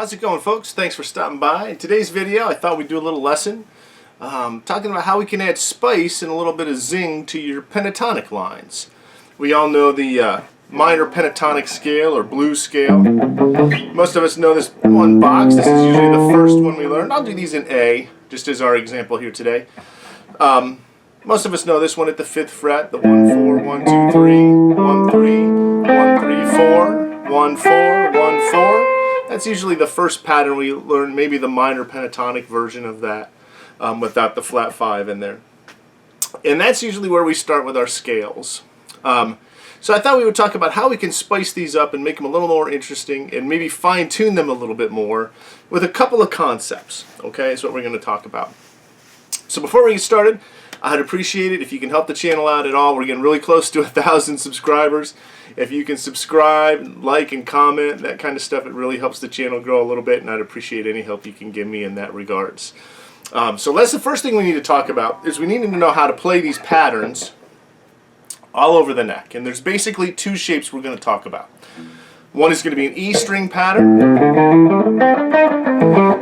How's it going, folks? Thanks for stopping by. In today's video, I thought we'd do a little lesson talking about how we can add spice and a little bit of zing to your pentatonic lines. We all know the minor pentatonic scale or blues scale. Most of us know this one box. This is usually the first one we learn. I'll do these in A, just as our example here today. Most of us know this one at the 5th fret, the 1, 4, 1, 2, 3, 1, 3, 1, 3, 4, 1, 4, 1, 4. That's usually the first pattern we learn, maybe the minor pentatonic version of that, without the flat 5 in there. And that's usually where we start with our scales. So I thought we would talk about how we can spice these up and make them a little more interesting and maybe fine-tune them a little bit more with a couple of concepts. Okay, that's what we're going to talk about. So before we get started, I'd appreciate it if you can help the channel out at all. We're getting really close to 1,000 subscribers. If you can subscribe, like, and comment, that kind of stuff, it really helps the channel grow a little bit, and I'd appreciate any help you can give me in that regards. So that's the first thing we need to talk about, is we need to know how to play these patterns all over the neck. And there's basically two shapes we're going to talk about. One is going to be an E string pattern,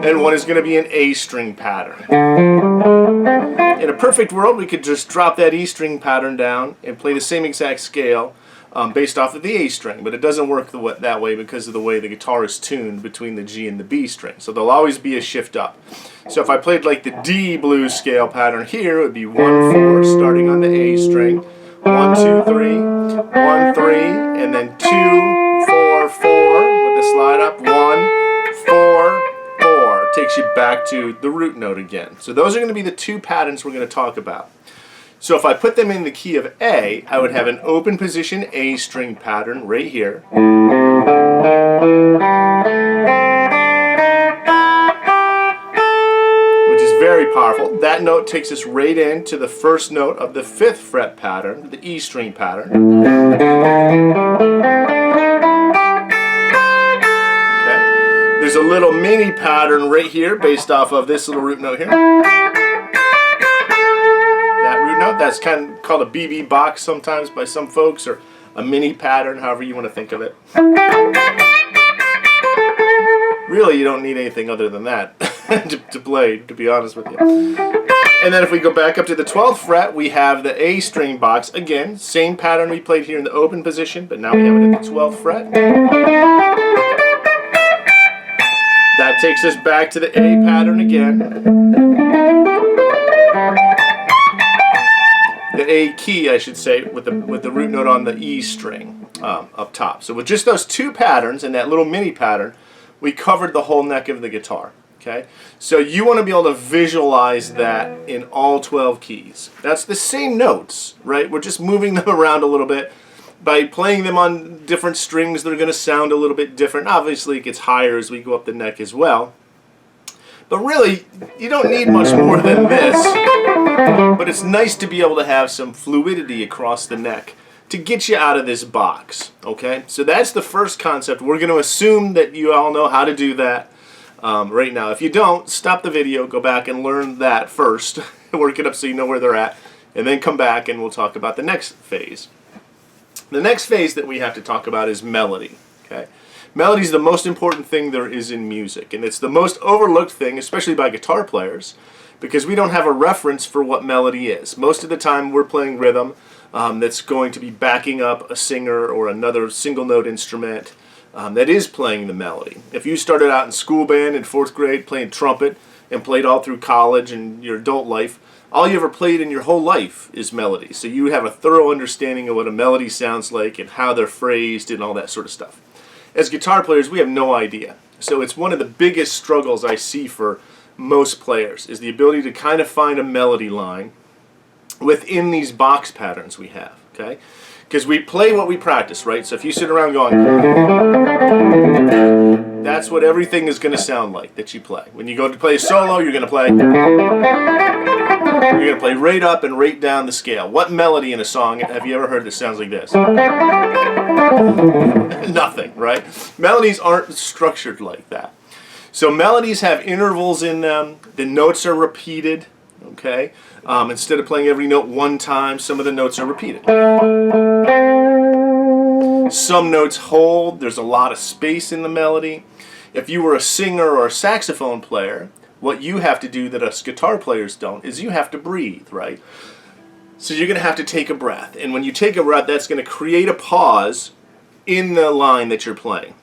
and one is going to be an A string pattern. In a perfect world, we could just drop that E string pattern down and play the same exact scale based off of the A string, but it doesn't work that way because of the way the guitar is tuned between the G and the B string. So there'll always be a shift up. So if I played like the D blues scale pattern here, it would be 1, 4 starting on the A string, 1, 2, 3, 1, 3, and then 2, 4, 4 with the slide up, 1, 4, 4. Takes you back to the root note again. So those are going to be the two patterns we're going to talk about. So if I put them in the key of A, I would have an open position A string pattern right here. Which is very powerful. That note takes us right into the first note of the 5th fret pattern, the E string pattern. Okay. There's a little mini pattern right here based off of this little root note here. That's kind of called a BB box sometimes by some folks, or a mini pattern, however you want to think of it. Really, you don't need anything other than that to play, to be honest with you. And then if we go back up to the 12th fret, we have the A string box. Again, same pattern we played here in the open position, but now we have it at the 12th fret. That takes us back to the A pattern again. The A key, I should say, with the root note on the E string up top. So with just those two patterns and that little mini pattern, we covered the whole neck of the guitar. Okay, so you want to be able to visualize that in all 12 keys. That's the same notes, right? We're just moving them around a little bit. By playing them on different strings, they're going to sound a little bit different. Obviously, it gets higher as we go up the neck as well. But really, you don't need much more than this. But it's nice to be able to have some fluidity across the neck to get you out of this box. Okay, so that's the first concept. We're going to assume that you all know how to do that right now. If you don't, stop the video, go back and learn that first, work it up so you know where they're at, and then come back and we'll talk about the next phase. The next phase that we have to talk about is melody. Okay. Melody is the most important thing there is in music, and it's the most overlooked thing, especially by guitar players, because we don't have a reference for what melody is. Most of the time we're playing rhythm that's going to be backing up a singer or another single note instrument that is playing the melody. If you started out in school band in 4th grade playing trumpet and played all through college and your adult life, all you ever played in your whole life is melody. So you have a thorough understanding of what a melody sounds like and how they're phrased and all that sort of stuff. As guitar players, we have no idea. So it's one of the biggest struggles I see for most players, is the ability to kind of find a melody line within these box patterns we have, okay? Because we play what we practice, right? So if you sit around going, that's what everything is going to sound like that you play. When you go to play a solo, you're going to play right up and right down the scale. What melody in a song have you ever heard that sounds like this? Nothing, right? Melodies aren't structured like that. So melodies have intervals in them. The notes are repeated, okay? Instead of playing every note one time, some of the notes are repeated. Some notes hold. There's a lot of space in the melody. If you were a singer or a saxophone player, what you have to do that us guitar players don't is you have to breathe, right? So you're going to have to take a breath. And when you take a breath, that's going to create a pause in the line that you're playing.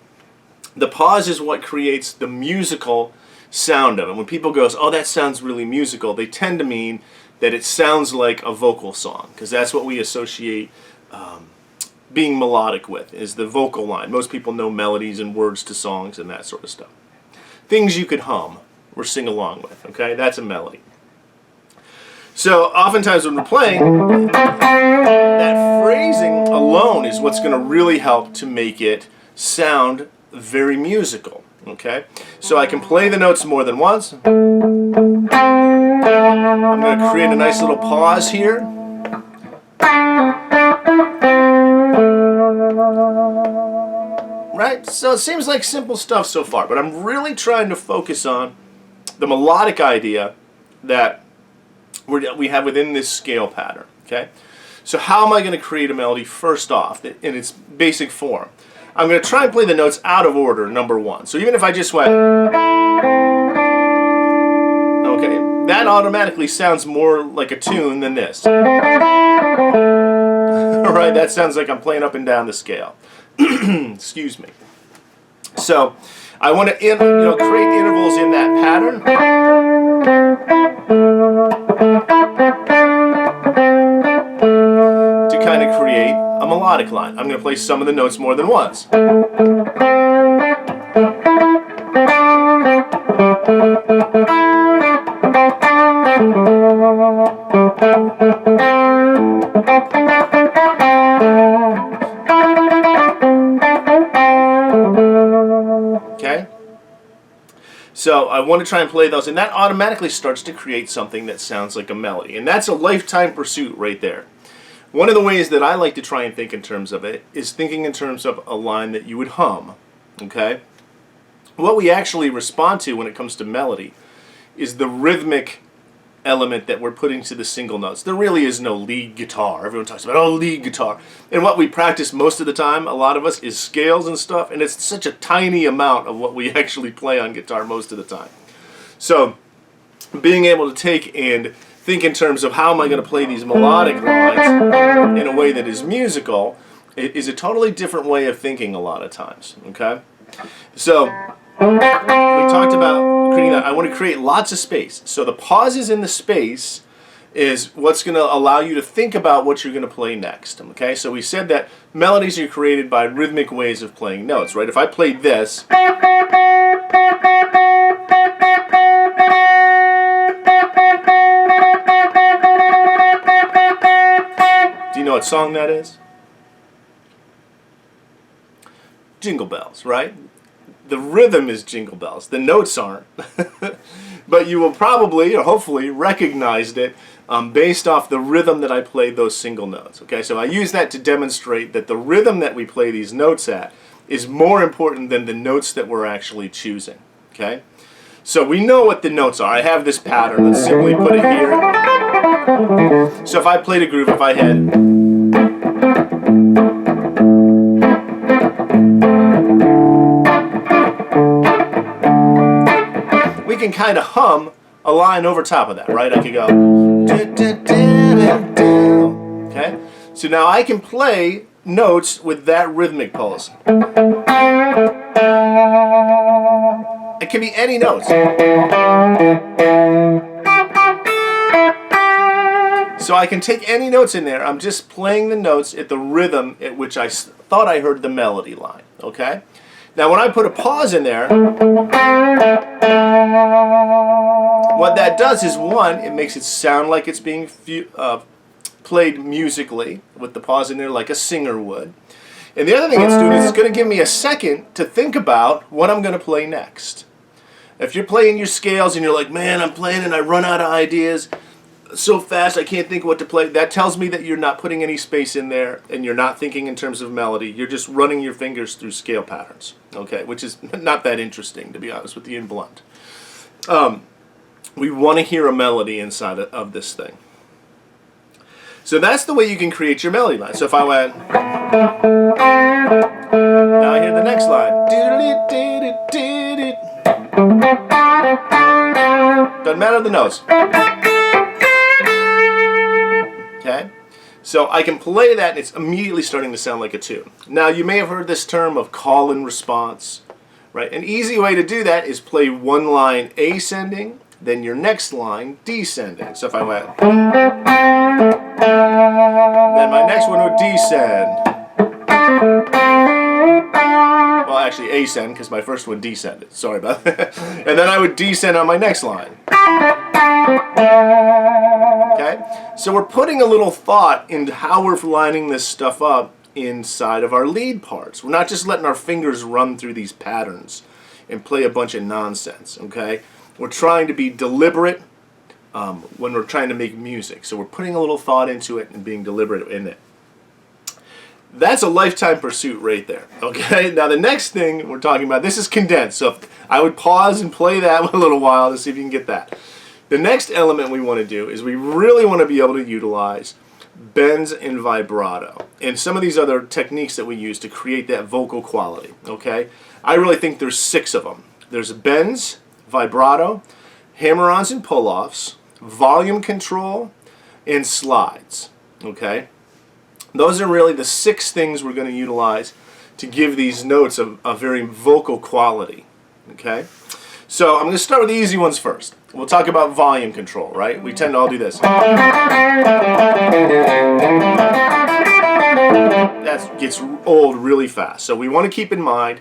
The pause is what creates the musical sound of it. When people go, oh, that sounds really musical, they tend to mean that it sounds like a vocal song, because that's what we associate being melodic with, is the vocal line. Most people know melodies and words to songs and that sort of stuff. Things you could hum or sing along with, okay? That's a melody. So oftentimes when we're playing, that phrasing alone is what's going to really help to make it sound very musical, okay? So I can play the notes more than once. I'm going to create a nice little pause here. Right? So it seems like simple stuff so far, but I'm really trying to focus on the melodic idea that we have within this scale pattern, okay? So how am I going to create a melody first off in its basic form? I'm going to try and play the notes out of order, number one. So even if I just went, okay, that automatically sounds more like a tune than this. Right? That sounds like I'm playing up and down the scale. Excuse me. So I want to create intervals in that pattern. To kind of create a melodic line. I'm going to play some of the notes more than once. Okay? So I want to try and play those, and that automatically starts to create something that sounds like a melody. And that's a lifetime pursuit right there. One of the ways that I like to try and think in terms of it is thinking in terms of a line that you would hum. Okay? What we actually respond to when it comes to melody is the rhythmic element that we're putting to the single notes. There really is no lead guitar. Everyone talks about, oh, lead guitar. And what we practice most of the time, a lot of us, is scales and stuff, and it's such a tiny amount of what we actually play on guitar most of the time. So being able to take and think in terms of how am I going to play these melodic lines in a way that is musical, it is a totally different way of thinking a lot of times. Okay? So we talked about creating that. I want to create lots of space. So the pauses in the space is what's going to allow you to think about what you're going to play next. Okay? So we said that melodies are created by rhythmic ways of playing notes, right? If I played this, do you know what song that is? Jingle Bells, right? The rhythm is Jingle Bells. The notes aren't. But you will probably, or hopefully, recognized it based off the rhythm that I played those single notes. Okay, so I use that to demonstrate that the rhythm that we play these notes at is more important than the notes that we're actually choosing. Okay? So we know what the notes are. I have this pattern. Let's simply put it here. So if I played a groove, if I had... we can kind of hum a line over top of that, right? I could go... Okay? So now I can play notes with that rhythmic pulse. It can be any notes. So I can take any notes in there. I'm just playing the notes at the rhythm at which I thought I heard the melody line. Okay? Now when I put a pause in there, what that does is, one, it makes it sound like it's being played musically with the pause in there like a singer would. And the other thing it's doing is it's going to give me a second to think about what I'm going to play next. If you're playing your scales and you're like, man, I'm playing and I run out of ideas so fast I can't think what to play, that tells me that you're not putting any space in there and you're not thinking in terms of melody. You're just running your fingers through scale patterns, okay, which is not that interesting, to be honest with you and blunt. We want to hear a melody inside of this thing. So that's the way you can create your melody line. So if I went, now I hear the next line. Doesn't matter the notes. Okay? So I can play that and it's immediately starting to sound like a tune. Now you may have heard this term of call and response, right? An easy way to do that is play one line ascending, then your next line descending. So if I went, then my next one would descend. Well, actually ascend because my first one descended. Sorry about that. And then I would descend on my next line. Okay? So we're putting a little thought into how we're lining this stuff up inside of our lead parts. We're not just letting our fingers run through these patterns and play a bunch of nonsense, okay? We're trying to be deliberate when we're trying to make music. So we're putting a little thought into it and being deliberate in it. That's a lifetime pursuit right there, okay? Now the next thing we're talking about, this is condensed, so I would pause and play that a little while to see if you can get that. The next element we want to do is we really want to be able to utilize bends and vibrato and some of these other techniques that we use to create that vocal quality, okay? I really think there's 6 of them. There's bends, vibrato, hammer-ons and pull-offs, volume control, and slides, okay? Those are really the 6 things we're going to utilize to give these notes a very vocal quality, okay? So I'm going to start with the easy ones first. We'll talk about volume control, right? We tend to all do this. That gets old really fast. So we want to keep in mind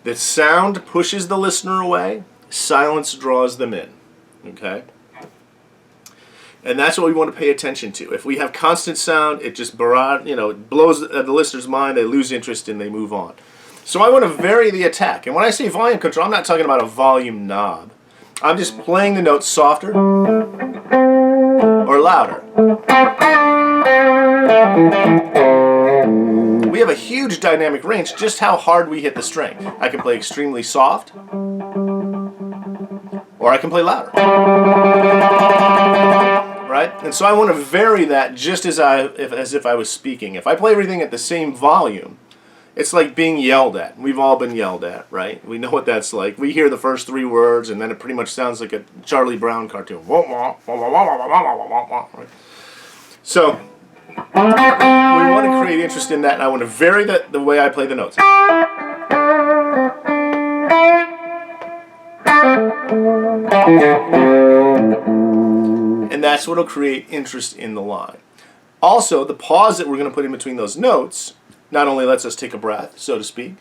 that sound pushes the listener away, silence draws them in, okay? And that's what we want to pay attention to. If we have constant sound, it just blows the listener's mind, they lose interest and they move on. So I want to vary the attack. And when I say volume control, I'm not talking about a volume knob. I'm just playing the notes softer or louder. We have a huge dynamic range, just how hard we hit the string. I can play extremely soft, or I can play louder. Right? And so I want to vary that just as if I was speaking. If I play everything at the same volume, it's like being yelled at. We've all been yelled at, right? We know what that's like. We hear the first 3 words, and then it pretty much sounds like a Charlie Brown cartoon. Right? So we want to create interest in that, and I want to vary the way I play the notes. And that's what will create interest in the line. Also, the pause that we're going to put in between those notes not only lets us take a breath, so to speak,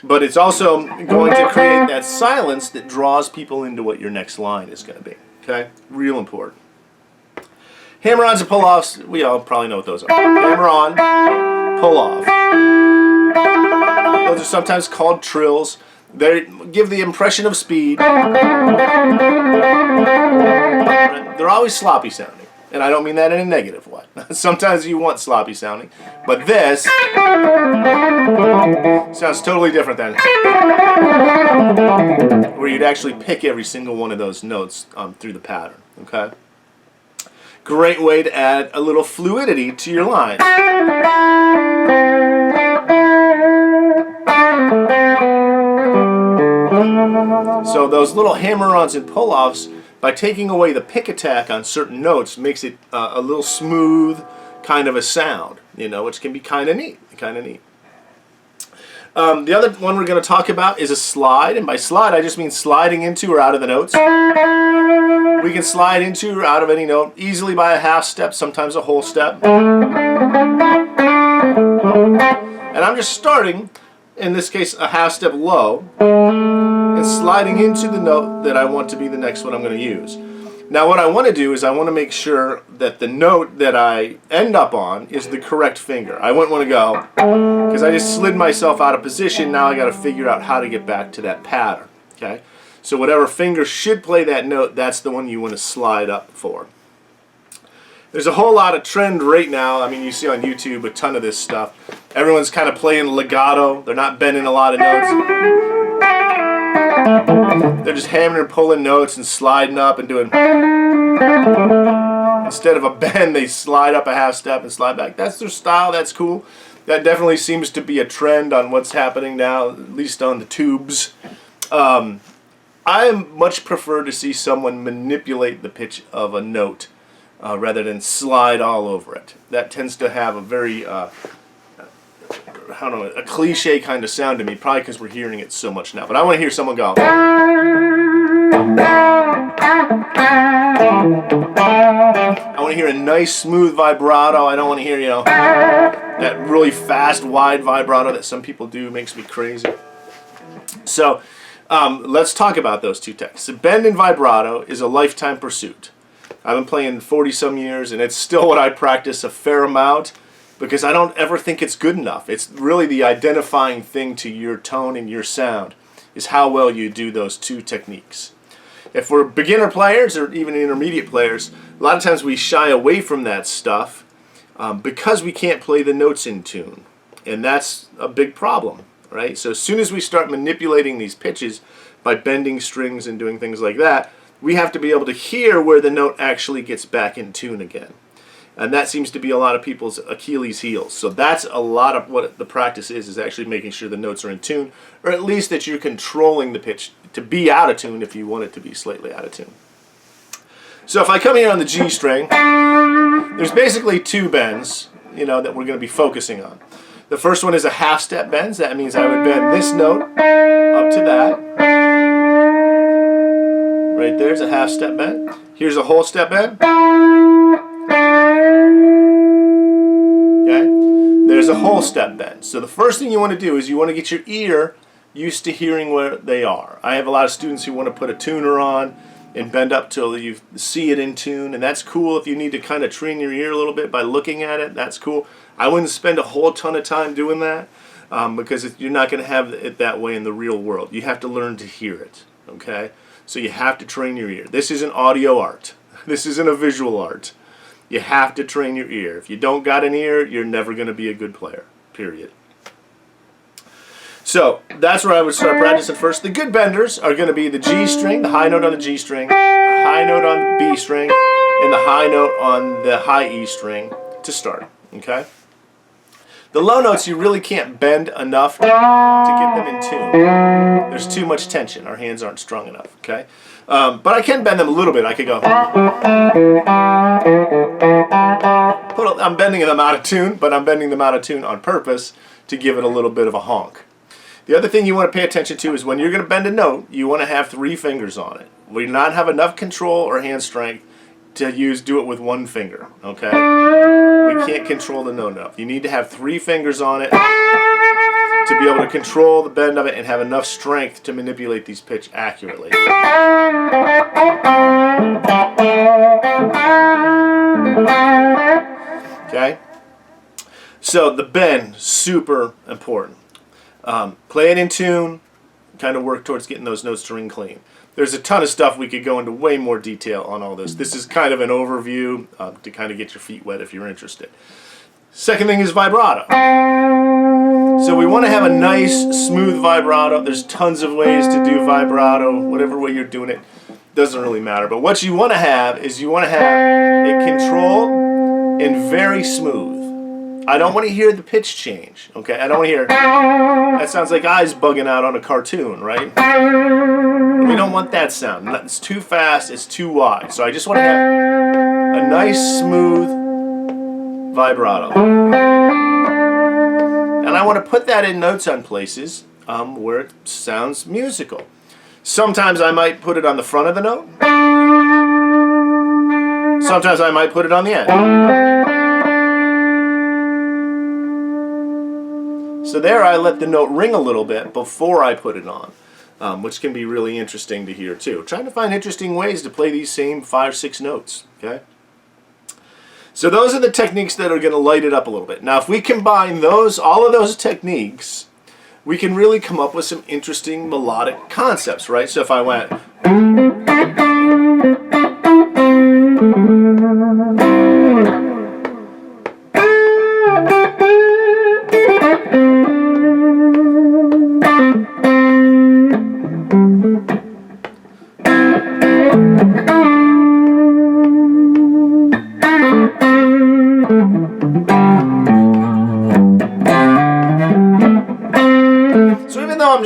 but it's also going to create that silence that draws people into what your next line is going to be. Okay? Real important. Hammer-ons and pull-offs, we all probably know what those are. Hammer-on, pull-off. Those are sometimes called trills. They give the impression of speed. They're always sloppy sounding. And I don't mean that in a negative way. Sometimes you want sloppy sounding. But this sounds totally different than where you'd actually pick every single one of those notes through the pattern. Okay? Great way to add a little fluidity to your line. So those little hammer-ons and pull-offs, by taking away the pick attack on certain notes, makes it a little smooth kind of a sound, which can be kind of neat. The other one we're going to talk about is a slide, and by slide I just mean sliding into or out of the notes. We can slide into or out of any note easily by a half step, sometimes a whole step. And I'm just starting, in this case, a half step low, and sliding into the note that I want to be the next one I'm going to use. Now what I want to do is I want to make sure that the note that I end up on is the correct finger. I wouldn't want to go, because I just slid myself out of position, now I got to figure out how to get back to that pattern. Okay? So whatever finger should play that note, that's the one you want to slide up for. There's a whole lot of trend right now. I mean, you see on YouTube a ton of this stuff. Everyone's kind of playing legato. They're not bending a lot of notes. They're just hammering and pulling notes and sliding up and doing... Instead of a bend, they slide up a half step and slide back. That's their style. That's cool. That definitely seems to be a trend on what's happening now, at least on the tubes. I much prefer to see someone manipulate the pitch of a note rather than slide all over it. That tends to have a very, I don't know, a cliche kind of sound to me, probably because we're hearing it so much now. But I want to hear someone go. I want to hear a nice smooth vibrato. I don't want to hear, that really fast, wide vibrato that some people do. Makes me crazy. So let's talk about those two techniques. So bend and vibrato is a lifetime pursuit. I've been playing 40-some years, and it's still what I practice a fair amount because I don't ever think it's good enough. It's really the identifying thing to your tone and your sound is how well you do those two techniques. If we're beginner players or even intermediate players, a lot of times we shy away from that stuff because we can't play the notes in tune. And that's a big problem, right? So as soon as we start manipulating these pitches by bending strings and doing things like that, we have to be able to hear where the note actually gets back in tune again. And that seems to be a lot of people's Achilles heels. So that's a lot of what the practice is actually making sure the notes are in tune, or at least that you're controlling the pitch to be out of tune if you want it to be slightly out of tune. So if I come here on the G string, there's basically two bends, that we're going to be focusing on. The first one is a half step bend. That means I would bend this note up to that. Right there's a half step bend. Here's a whole step bend. Okay? There's a whole step bend. So the first thing you want to do is you want to get your ear used to hearing where they are. I have a lot of students who want to put a tuner on and bend up till you see it in tune, and that's cool if you need to kind of train your ear a little bit by looking at it. That's cool. I wouldn't spend a whole ton of time doing that because you're not going to have it that way in the real world. You have to learn to hear it, okay? So you have to train your ear. This isn't audio art. This isn't a visual art. You have to train your ear. If you don't got an ear, you're never going to be a good player, period. So that's where I would start practicing first. The good benders are going to be the G string, the high note on the G string, the high note on the B string, and the high note on the high E string to start, okay? The low notes you really can't bend enough to get them in tune. There's too much tension. Our hands aren't strong enough, okay? But I can bend them a little bit. I could go. I'm bending them out of tune, but I'm bending them out of tune on purpose to give it a little bit of a honk. The other thing you want to pay attention to is when you're going to bend a note, you want to have 3 fingers on it. We do not have enough control or hand strength to do it with 1 finger, okay? We can't control the note enough. You need to have 3 fingers on it to be able to control the bend of it and have enough strength to manipulate these pitch accurately. Okay? So the bend, super important. Play it in tune, kind of work towards getting those notes to ring clean. There's a ton of stuff we could go into way more detail on all this. This is kind of an overview to kind of get your feet wet if you're interested. Second thing is vibrato. So we want to have a nice, smooth vibrato. There's tons of ways to do vibrato. Whatever way you're doing it, doesn't really matter. But what you want to have is you want to have it controlled and very smooth. I don't want to hear the pitch change, okay? I don't want to hear, that sounds like eyes bugging out on a cartoon, right? We don't want that sound. It's too fast, it's too wide. So I just want to have a nice, smooth vibrato. And I want to put that in notes on places where it sounds musical. Sometimes I might put it on the front of the note. Sometimes I might put it on the end. So there I let the note ring a little bit before I put it on, which can be really interesting to hear too. Trying to find interesting ways to play these same 5-6 notes, okay? So those are the techniques that are going to light it up a little bit. Now if we combine all of those techniques, we can really come up with some interesting melodic concepts, right? So if I went...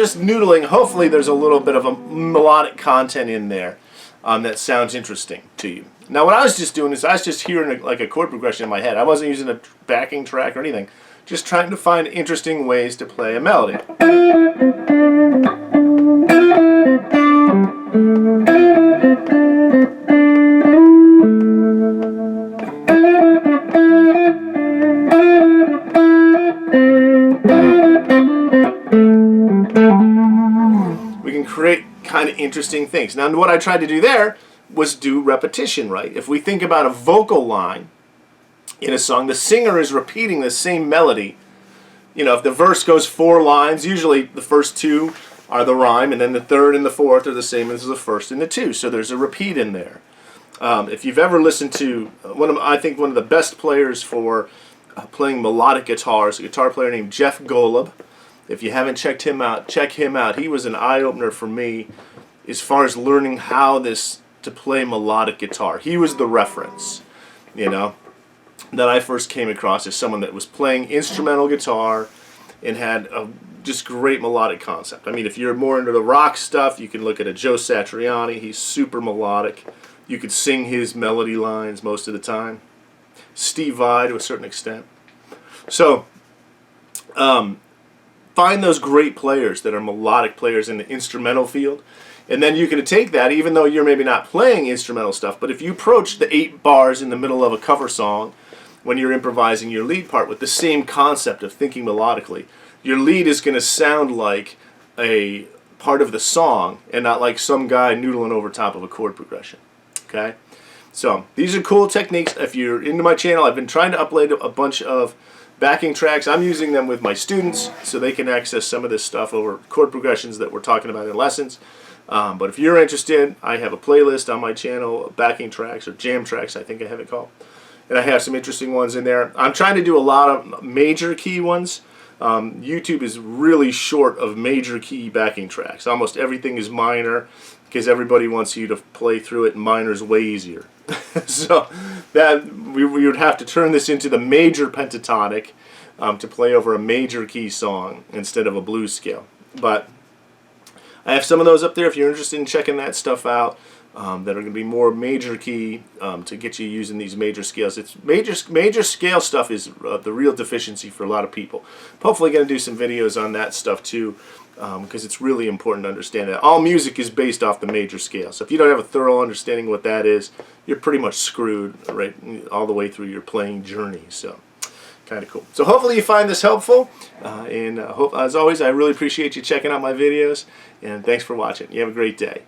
just noodling, hopefully there's a little bit of a melodic content in there that sounds interesting to you. Now, what I was just doing is I was just hearing like a chord progression in my head. I wasn't using a backing track or anything. Just trying to find interesting ways to play a melody. We can create kind of interesting things. Now, what I tried to do there was do repetition, right? If we think about a vocal line in a song, the singer is repeating the same melody. You know, if the verse goes 4 lines, usually the first 2 are the rhyme, and then the 3rd and the 4th are the same as the first and the 2. So there's a repeat in there. If you've ever listened to I think one of the best players for playing melodic guitar is a guitar player named Jeff Golub. If you haven't checked him out, check him out. He was an eye-opener for me as far as learning how to play melodic guitar. He was the reference, you know, that I first came across as someone that was playing instrumental guitar and had a just great melodic concept. I mean, if you're more into the rock stuff, you can look at a Joe Satriani. He's super melodic. You could sing his melody lines most of the time. Steve Vai to a certain extent. So, find those great players that are melodic players in the instrumental field, and then you can take that, even though you're maybe not playing instrumental stuff, but if you approach the 8 bars in the middle of a cover song when you're improvising your lead part with the same concept of thinking melodically, your lead is going to sound like a part of the song and not like some guy noodling over top of a chord progression. Okay? So, these are cool techniques. If you're into my channel, I've been trying to upload a bunch of backing tracks. I'm using them with my students so they can access some of this stuff over chord progressions that we're talking about in lessons. But if you're interested, I have a playlist on my channel, backing tracks or jam tracks, I think I have it called. And I have some interesting ones in there. I'm trying to do a lot of major key ones. YouTube is really short of major key backing tracks. Almost everything is minor because everybody wants you to play through it, and minor is way easier. So that we would have to turn this into the major pentatonic to play over a major key song instead of a blues scale. But I have some of those up there if you're interested in checking that stuff out. That are going to be more major key to get you using these major scales. It's major scale stuff is the real deficiency for a lot of people. Hopefully going to do some videos on that stuff too, because it's really important to understand that all music is based off the major scale. So if you don't have a thorough understanding what that is, you're pretty much screwed right all the way through your playing journey. So kind of cool. So hopefully you find this helpful, and as always, I really appreciate you checking out my videos, and thanks for watching. You have a great day.